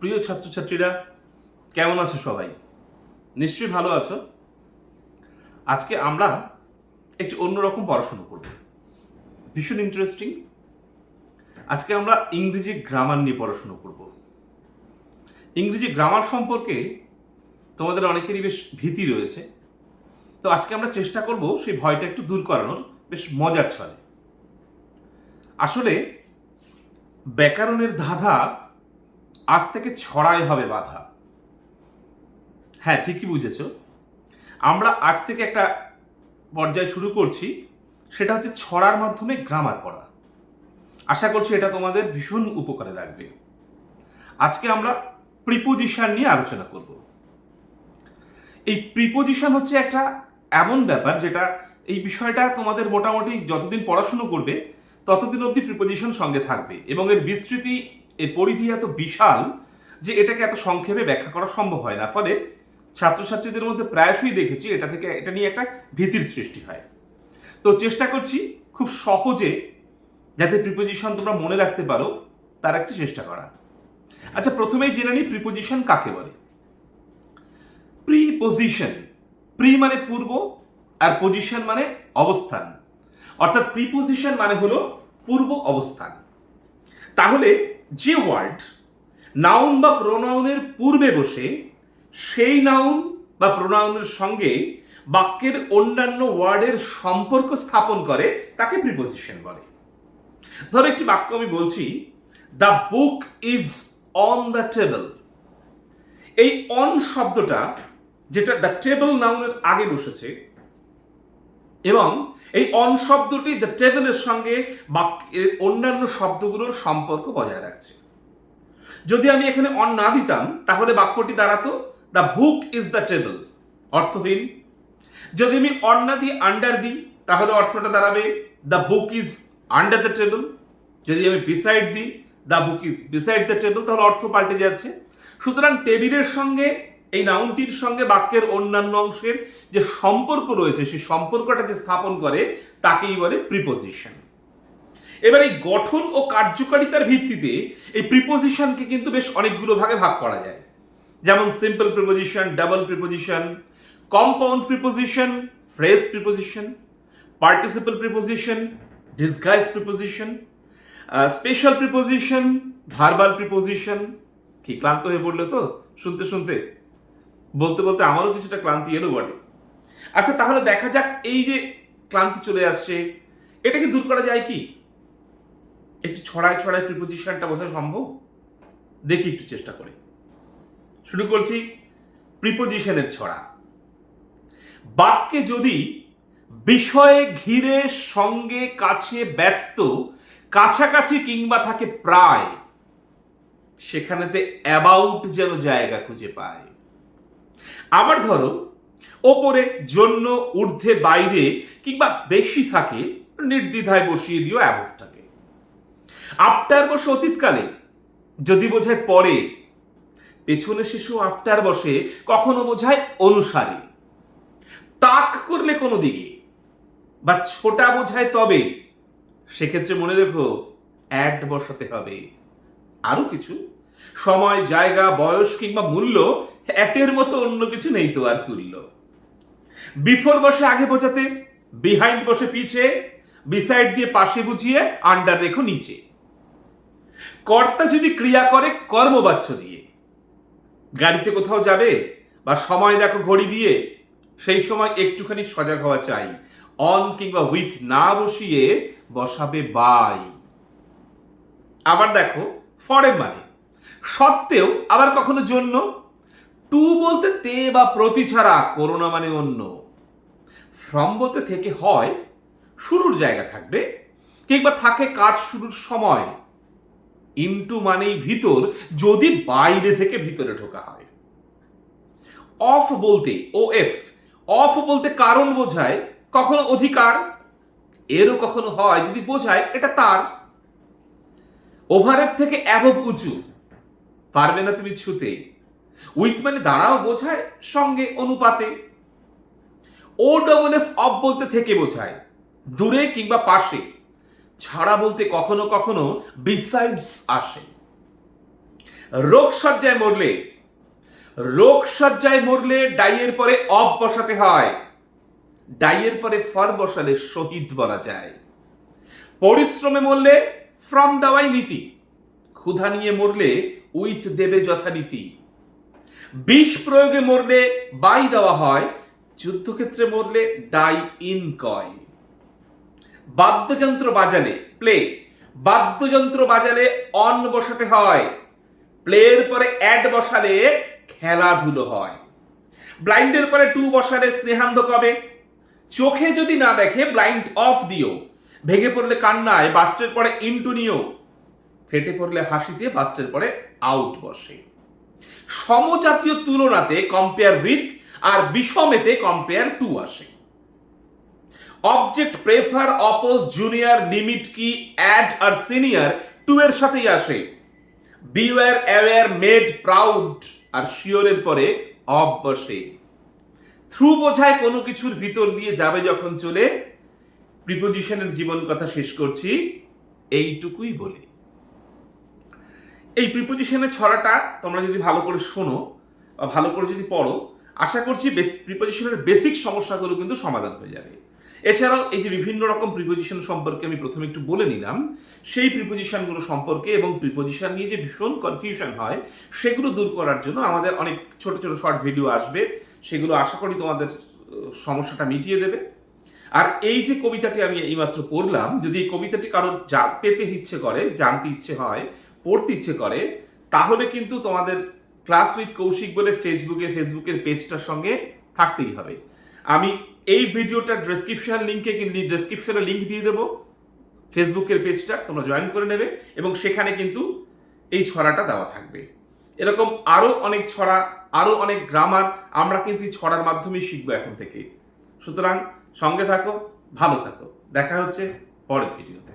প্রিয় ছাত্রছাত্রীরা, কেমন আছো সবাই? নিশ্চয়ই ভালো আছো। আজকে আমরা একটু অন্যরকম পড়াশোনা করব, ভীষণ ইন্টারেস্টিং। আজকে আমরা ইংরেজি গ্রামার নিয়ে পড়াশোনা করব। ইংরেজি গ্রামার সম্পর্কে তোমাদের অনেকেরই বেশ ভীতি রয়েছে, তো আজকে আমরা চেষ্টা করব সেই ভয়টা একটু দূর করানোর, বেশ মজার ছলে। আসলে ব্যাকরণের ধাঁধা আজ থেকে ছড়াই হবে বাধা। হ্যাঁ, ঠিকই বুঝেছ। আমরা আজ থেকে একটা পর্যায় শুরু করছি, সেটা হচ্ছে ছড়ার মাধ্যমে গ্রামার পড়া। আশা করছি এটা তোমাদের ভীষণ উপকারে লাগবে। আজকে আমরা প্রিপোজিশন নিয়ে আলোচনা করব। এই প্রিপোজিশন হচ্ছে একটা এমন ব্যাপার যেটা, এই বিষয়টা তোমাদের মোটামুটি যতদিন পড়াশুনো করবে ততদিন অবধি প্রিপোজিশন সঙ্গে থাকবে, এবং এর বিস্তৃতি, এর পরিধি এত বিশাল যে এটাকে এত সংক্ষেপে ব্যাখ্যা করা সম্ভব হয় না। ফলে ছাত্রছাত্রীদের মধ্যে প্রায়শই দেখেছি এটা নিয়ে একটা ভীতির সৃষ্টি হয়। তো চেষ্টা করছি খুব সহজে যাতে প্রিপোজিশন তোমরা মনে রাখতে পারো তার একটা চেষ্টা করা। আচ্ছা, প্রথমেই জেনে নিই প্রিপোজিশন কাকে বলে। প্রিপোজিশন, প্রি মানে পূর্ব, আর পজিশন মানে অবস্থান। অর্থাৎ প্রিপোজিশন মানে হলো পূর্ব অবস্থান। তাহলে যে ওয়ার্ড নাউন বা প্রোনাউনের পূর্বে বসে সেই নাউন বা প্রোনাউনের সঙ্গে বাক্যের অন্যান্য ওয়ার্ডের সম্পর্ক স্থাপন করে তাকে প্রিপোজিশন বলে। ধরো একটি বাক্য আমি বলছি, the book is on the table. এই অন শব্দটা, যেটা দ্য টেবল নাউনের আগে বসেছে, এবং এই অন শব্দটি দ্য টেবলের সঙ্গে বাক্যের অন্যান্য শব্দগুলোর সম্পর্ক বজায় রাখছে। যদি আমি এখানে অন না দিতাম তাহলে বাক্যটি দাঁড়াতো the book is the table, অর্থহীন। যদি আমি অন না দিয়ে আন্ডার দিই তাহলে অর্থটা দাঁড়াবে the book is under the table. যদি আমি বিসাইড দিই the book is beside the table, তাহলে অর্থ পাল্টে যাচ্ছে। সুতরাং টেবিলের সঙ্গে এই নাউনটির সঙ্গে বাক্যের অন্যান্য অংশের যে সম্পর্ক রয়েছে, সেই সম্পর্কটাকে স্থাপন করে তাকেই বলে প্রিপোজিশন। এবার এই গঠন ও কার্যকারিতার ভিত্তিতে এই প্রিপোজিশনকে কিন্তু বেশ অনেকগুলো ভাগে ভাগ করা যায়। যেমন simple preposition, double preposition, compound preposition, phrase preposition, participle preposition, disguise preposition, special preposition, verbal preposition. কি ক্লান্ত হয়ে পড়লো তো শুনতে শুনতে? বলতে বলতে আমারও কিছুটা ক্লান্তি এলো বটে। আচ্ছা, তাহলে দেখা যাক এই যে ক্লান্তি চলে আসছে, এটাকে দূর করা যায় কি? একটু ছড়ায় ছড়ায় প্রিপোজিশনটা বোঝা সম্ভব? দেখি একটু চেষ্টা করে। শুরু করছি প্রিপোজিশনের ছড়া। বাক্যে যদি বিষয়ে ঘিরে, সঙ্গে, কাছে, ব্যস্ত, কাছাকাছি কিংবা থাকে প্রায়, সেখানেতে অ্যাবাউট যেন জায়গা খুঁজে পায়। আবার ধরো ওপরে, জন্য, ঊর্ধ্বে, বাইরে কিংবা বেশি থাকে, নির্দ্বিধায় বসিয়ে দিও অ্যাবভটাকে। আফটার বসে অতীতকালে যদি বোঝায় পরে, পেছনে শেষেও আফটার বসে কখনো বোঝায় অনুসারে। তাক করলে কোনো দিকে বা ছোটা বোঝায় তবে, সেক্ষেত্রে মনে রেখো অ্যাড বসাতে হবে। আরো কিছু সময়, জায়গা, বয়স কিংবা মূল্য, অ্যাটের মতো অন্য কিছু নেই তো আর তুল্য। বিফোর বসে আগে বোঝাতে, বিহাইন্ড বসে পিছে, বিসাইড দিয়ে পাশে বুঝিয়ে, আন্ডার রেখো নিচে। কর্তা যদি ক্রিয়া করে কর্মবাচ্য দিয়ে, গাড়িতে কোথাও যাবে বা সময় দেখো ঘড়ি দিয়ে, সেই সময় একটুখানি সজাগ হওয়া চাই। অন কিংবা উইথ না বসিয়ে বসাবে বাই। আবার দেখো ফরের মানে সত্ত্বেও, আবার কখনো জন্য। টু বলতে তে বা প্রতি ছাড়া, করোনা মানে অন্য। ফ্রম বলতে থেকে হয়, শুরুর জায়গা থাকবে কিংবা থাকে কাজ শুরুর সময়। ইনটু মানেই ভিতর, যদি বাইরে থেকে ভিতরে ঢোকা হয়। অফ বলতে ও এফ, অফ বলতে কারণ বোঝায়, কখনো অধিকার, এরও কখনো হয় যদি বোঝায় এটা তার। ওভারের থেকে অ্যাবভ উঁচু, পারবে না তুমি ছুতে। উইথ মানে দাঁড়াও বোঝায়, সঙ্গে, অনুপাতে। ও ডবল এফ, অফ বলতে থেকে বোঝায়, দূরে কিংবা পাশে। ছাড়া বলতে কখনো কখনো বিসাইডস আসে। রোগশয্যায় মরলে, রোগশয্যায় মরলে ডাইয়ের পরে অব বসাতে হয়, ডাইয়ের পরে ফর বসালে শহীদ বলা যায়। পরিশ্রমে মরলে ফ্রম দেওয়াই নীতি, ক্ষুধা নিয়ে মরলে উইথ দেবে যথারীতি। বিষ প্রয়োগে মরলে বাই দেওয়া হয়, যুদ্ধক্ষেত্রে মরলে ডাই ইন কয়। বাদ্যযন্ত্র বাজালে প্লে, বাদ্যযন্ত্র বাজালে অন বসাতে হয়, প্লের পরে অ্যাড বসালে খেলাধুলো হয়। ব্লাইন্ডের পরে টু বসালে স্নেহান্ধ কবে, চোখে যদি না দেখে ব্লাইন্ড অফ দিও, ভেঙে পড়লে কান্নায় বাস্টের পরে ইনটু নিও, ফেটে পড়লে হাসিতে বাস্টের পরে আউট বসে। সমজাতীয় তুলনাতে কম্পেয়ার উইথ আর বিষমেতে কম্পেয়ার টু আসে। Object prefer oppose junior limit কি অ্যাড আর সিনিয়র টু এর সাথেই আসে। বিওয়্যার অ্যাওয়্যার মেড প্রাউড আর শিওরের পরে অব বসে। থ্রু বোঝায় কোনো কিছুর ভিতর দিয়ে যাবে যখন চলে। প্রিপোজিশনের জীবন কথা শেষ করছি এইটুকুই বলে। এই প্রিপোজিশনের ছড়াটা তোমরা যদি ভালো করে শোনো বা ভালো করে যদি পড়ো, আশা করছি প্রিপোজিশনের বেসিক সমস্যাগুলো কিন্তু সমাধান হয়ে যাবে। এছাড়াও এই যে বিভিন্ন রকম প্রিপোজিশন সম্পর্কে আমি প্রথমে একটু বলে নিলাম, সেই প্রিপোজিশনগুলো সম্পর্কে এবং প্রিপোজিশন নিয়ে যে ভীষণ কনফিউশন হয় সেগুলো দূর করার জন্য আমাদের অনেক ছোট ছোট শর্ট ভিডিও আসবে, সেগুলো আশা করি তোমাদের সমস্যাটা মিটিয়ে দেবে। আর এই যে কবিতাটি আমি এইমাত্র পড়লাম, যদি এই কবিতাটি কারো পেতে ইচ্ছে করে, জানতে ইচ্ছে হয়, পড়তে ইচ্ছে করে, তাহলে কিন্তু তোমাদের ক্লাস উইথ কৌশিক বলে ফেসবুকের পেজটার সঙ্গে থাকতেই হবে। আমি এই ভিডিওটার ডেসক্রিপশনে লিঙ্ক দিয়ে দেবো ফেসবুকের পেজটা, তোমরা জয়েন করে নেবে এবং সেখানে কিন্তু এই ছড়াটা দেওয়া থাকবে। এরকম আরো অনেক ছড়া, আরো অনেক গ্রামার আমরা কিন্তু এই ছড়ার মাধ্যমেই শিখবো এখন থেকে। সুতরাং সঙ্গে থাকো, ভালো থাকো, দেখা হচ্ছে পরের ভিডিওতে।